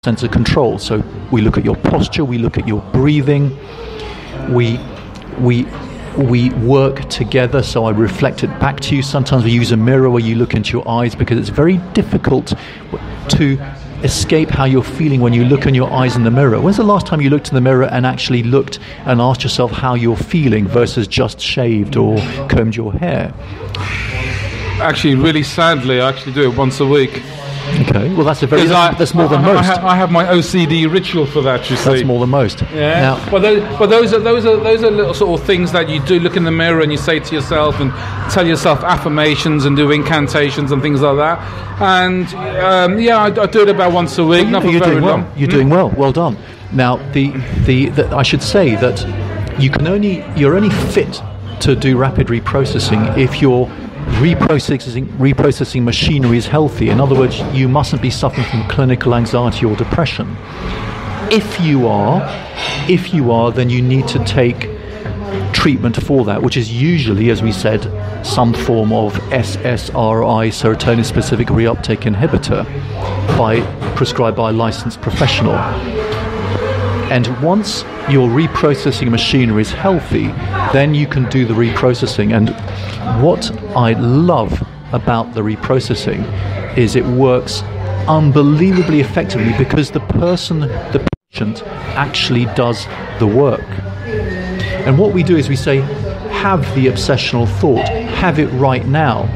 sense of control. So we look at your posture, we look at your breathing, we work together, so I reflect it back to you. Sometimes we use a mirror where you look into your eyes, because it's very difficult to escape how you're feeling when you look in your eyes in the mirror. When's the last time you looked in the mirror and actually looked and asked yourself how you're feeling versus just shaved or combed your hair? Actually, really sadly, I actually do it once a week. Okay, well that's more than most. I have my OCD ritual for that. You see, that's more than most. Yeah. Now, but those are little sort of things that you do. Look in the mirror and you say to yourself and tell yourself affirmations and do incantations and things like that. And I do it about once a week. Not for very long. You're doing well. Well done. Now, I should say that you're only fit to do rapid reprocessing if your reprocessing machinery is healthy. In other words, you mustn't be suffering from clinical anxiety or depression. If you are, then you need to take treatment for that, which is usually, as we said, some form of SSRI, serotonin specific reuptake inhibitor, prescribed by a licensed professional. And once your reprocessing machinery is healthy, then you can do the reprocessing. And what I love about the reprocessing is it works unbelievably effectively, because the patient actually does the work. And what we do is we say, have the obsessional thought, have it right now.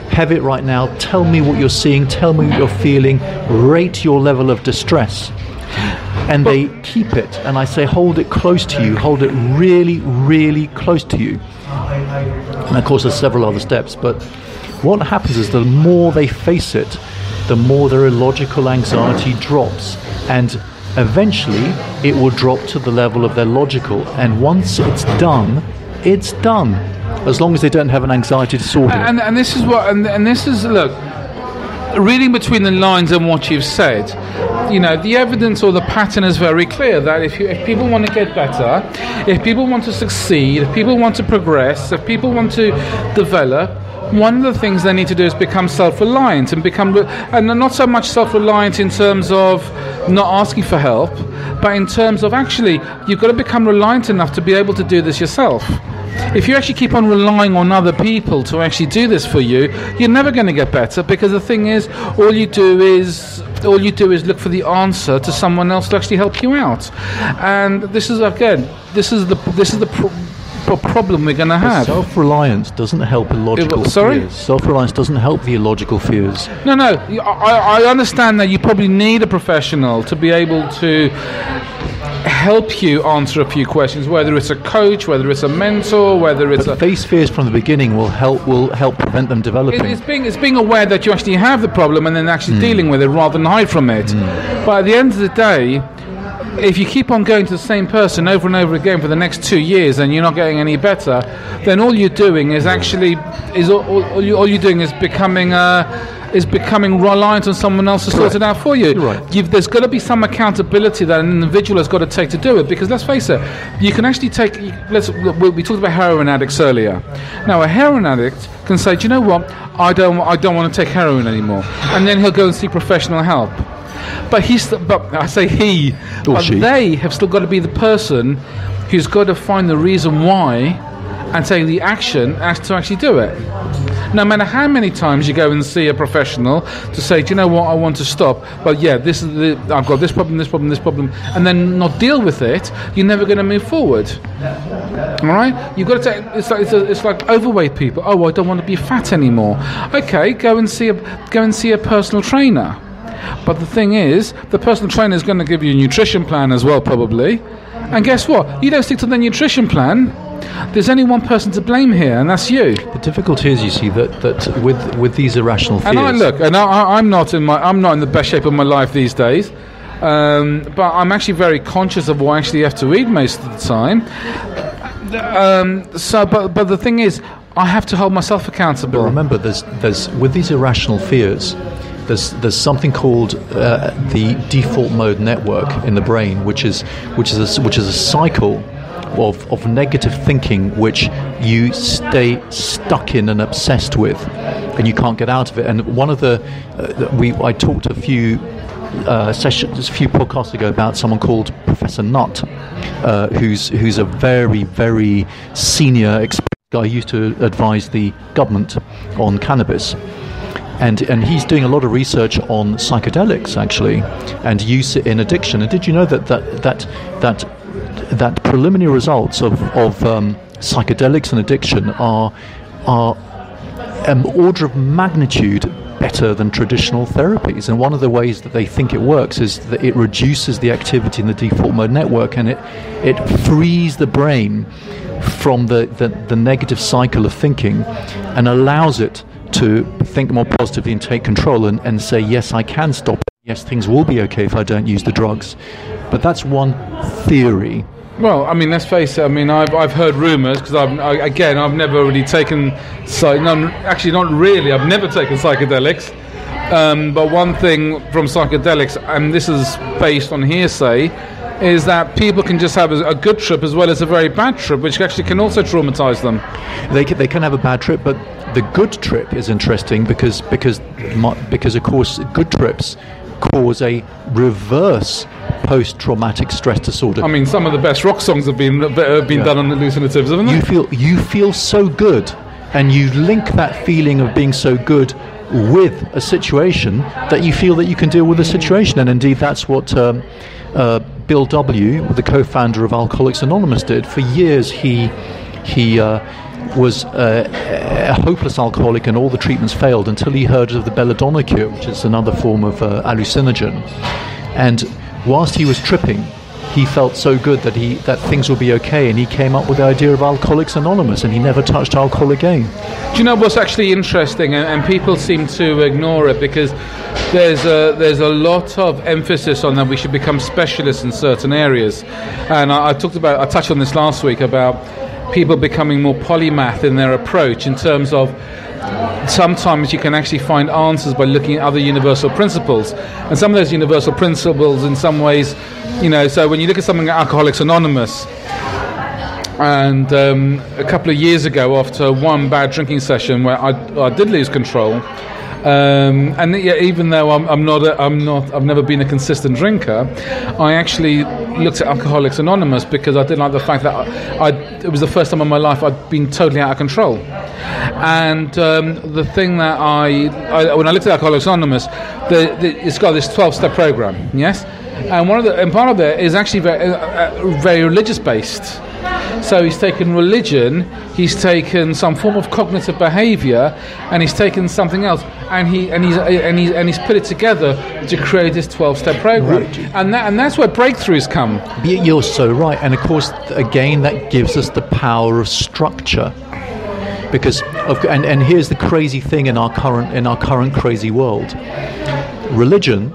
Have it right now, tell me what you're seeing, tell me what you're feeling, rate your level of distress. And they keep it, and I say, hold it close to you, hold it really, really close to you. And of course there's several other steps, but what happens is the more they face it, the more their illogical anxiety drops, and eventually it will drop to the level of their logical, and once it's done, as long as they don't have an anxiety disorder. And this is look, reading between the lines and what you've said, the evidence or the pattern is very clear that if people want to get better, if people want to succeed, if people want to progress, if people want to develop, one of the things they need to do is become self-reliant and not so much self-reliant in terms of not asking for help, but in terms of actually you've got to become reliant enough to be able to do this yourself. If you actually keep on relying on other people to actually do this for you, you're never going to get better, because the thing is, all you do is look for the answer to someone else to actually help you out. And this is the problem we're going to have. Self-reliance doesn't help illogical fears. Self-reliance doesn't help the illogical fears. No, I understand that you probably need a professional to be able to help you answer a few questions, whether it's a coach, whether it's a mentor, whether it's face fears from the beginning will help prevent them developing. It's being aware that you actually have the problem and then actually dealing with it rather than hide from it. But at the end of the day, if you keep on going to the same person over and over again for the next 2 years and you're not getting any better, then all you're doing is becoming reliant on someone else to sort it out for you. Right. There's got to be some accountability that an individual has got to take to do it, because let's face it, you can actually we talked about heroin addicts earlier. Now a heroin addict can say, do you know what, I don't want to take heroin anymore, and then he'll go and seek professional help. But they have still got to be the person who's got to find the reason why and take the action to actually do it. No matter how many times you go and see a professional to say, do you know what, I want to stop, but I've got this problem, and then not deal with it, you're never going to move forward. All right? You've got to take. It's like overweight people. Oh, I don't want to be fat anymore. Okay, go and see a personal trainer. But the thing is, the personal trainer is going to give you a nutrition plan as well, probably. And guess what? You don't stick to the nutrition plan, there's only one person to blame here, and that's you. The difficulty is, you see, that with these irrational fears. I'm not in the best shape of my life these days, but I'm actually very conscious of what I actually have to eat most of the time. But the thing is, I have to hold myself accountable. But remember, there's with these irrational fears, there's something called the default mode network in the brain, which is a cycle of negative thinking which you stay stuck in and obsessed with, and you can't get out of it. And one of I talked a few sessions a few podcasts ago about someone called Professor Nutt, who's a very, very senior guy. Used to advise the government on cannabis. And he's doing a lot of research on psychedelics, actually, and use it in addiction. And did you know that preliminary results of psychedelics and addiction are an order of magnitude better than traditional therapies? And one of the ways that they think it works is that it reduces the activity in the default mode network, and it frees the brain from the negative cycle of thinking and allows it to think more positively and take control and say, yes, I can stop it. Yes, things will be okay if I don't use the drugs. But that's one theory. Well, I mean, let's face it. I mean, I've heard rumours, because I've never really taken not really. I've never taken psychedelics. But one thing from psychedelics, and this is based on hearsay, is that people can just have a good trip as well as a very bad trip, which actually can also traumatise them. They can have a bad trip, but the good trip is interesting because of course good trips cause a reverse post-traumatic stress disorder. I mean, some of the best rock songs have been done on hallucinatives, haven't they? You feel so good, and you link that feeling of being so good with a situation that you feel that you can deal with the situation. And indeed, that's what Bill W., the co-founder of Alcoholics Anonymous, did. For years, he was a hopeless alcoholic, and all the treatments failed until he heard of the belladonna cure, which is another form of hallucinogen. And whilst he was tripping, he felt so good that things would be okay, and he came up with the idea of Alcoholics Anonymous, and he never touched alcohol again. Do you know what's actually interesting, and people seem to ignore it, because there's a lot of emphasis on that we should become specialists in certain areas, and I touched on this last week about people becoming more polymath in their approach, in terms of sometimes you can actually find answers by looking at other universal principles, and some of those universal principles in some ways, so when you look at something like Alcoholics Anonymous, and a couple of years ago, after one bad drinking session where I did lose control, and even though I've never been a consistent drinker, I actually looked at Alcoholics Anonymous because I didn't like the fact that it was the first time in my life I'd been totally out of control. And the thing that when I looked at Alcoholics Anonymous, it's got this 12-step program, yes, and part of it is actually very religious based. So he's taken religion, he's taken some form of cognitive behaviour, and he's taken something else, and he's put it together to create this 12-step program, and that's where breakthroughs come. You're so right, and of course, again, that gives us the power of structure. Because and here's the crazy thing in our current crazy world. Religion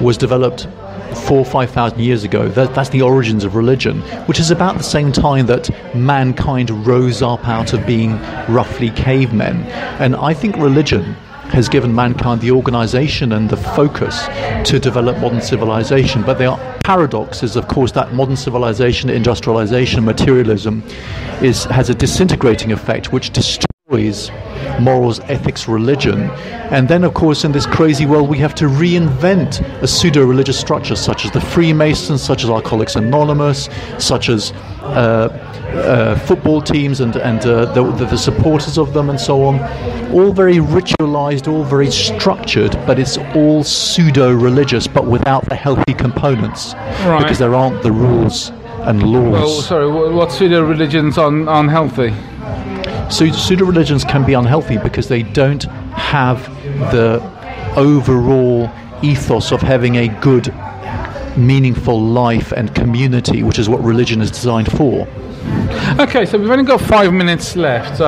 was developed 4,000 or 5,000 years ago. That's the origins of religion, which is about the same time that mankind rose up out of being roughly cavemen. And I think religion has given mankind the organization and the focus to develop modern civilization. But there are paradoxes, of course, that modern civilization, industrialization, materialism has a disintegrating effect which destroys morals, ethics, religion. And then, of course, in this crazy world, we have to reinvent a pseudo-religious structure, such as the Freemasons, such as Alcoholics Anonymous, such as football teams and the supporters of them, and so on. All very ritualized, all very structured, but it's all pseudo-religious, but without the healthy components, right? Because there aren't the rules and laws. Well, sorry, what pseudo-religions unhealthy? Pseudo-religions can be unhealthy because they don't have the overall ethos of having a good, meaningful life and community, which is what religion is designed for. Okay, so we've only got 5 minutes left. So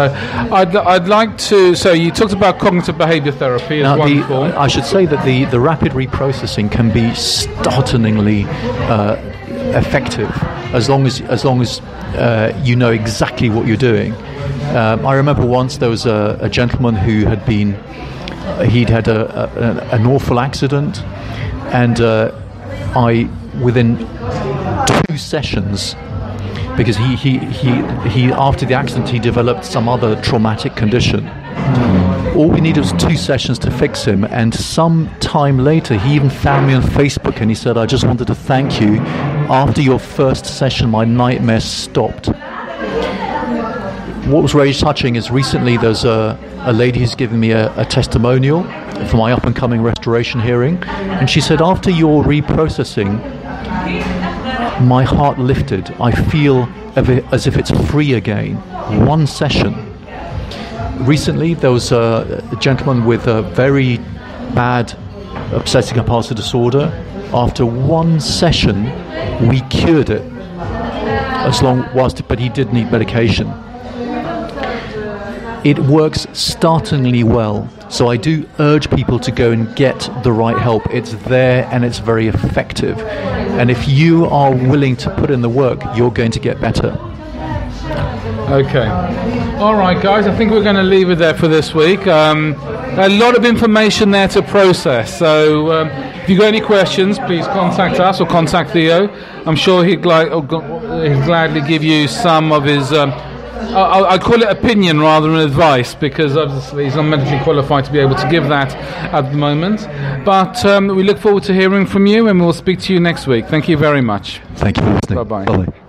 I'd like to. So you talked about cognitive behaviour therapy as one form. I should say that the rapid reprocessing can be startlingly effective as long as you know exactly what you're doing. I remember once there was a gentleman who he'd had an awful accident, and within 2 sessions, because he after the accident he developed some other traumatic condition. All we needed was 2 sessions to fix him, and some time later he even found me on Facebook and he said, I just wanted to thank you. After your first session, my nightmares stopped. What was very touching is recently there's a lady who's given me a testimonial for my up-and-coming restoration hearing, and she said, after your reprocessing, my heart lifted. I feel as if it's free again. 1 session. Recently, there was a gentleman with a very bad obsessive compulsive disorder. After 1 session, we cured it. But he did need medication. It works startlingly well. So I do urge people to go and get the right help. It's there and it's very effective. And if you are willing to put in the work, you're going to get better. Okay. All right, guys, I think we're going to leave it there for this week. A lot of information there to process. So if you've got any questions, please contact us or contact Theo. I'm sure he'd gladly give you some of his... I'd call it opinion rather than advice, because obviously he's not mentally qualified to be able to give that at the moment. But we look forward to hearing from you, and we'll speak to you next week. Thank you very much. Thank you for listening. Bye-bye. Bye.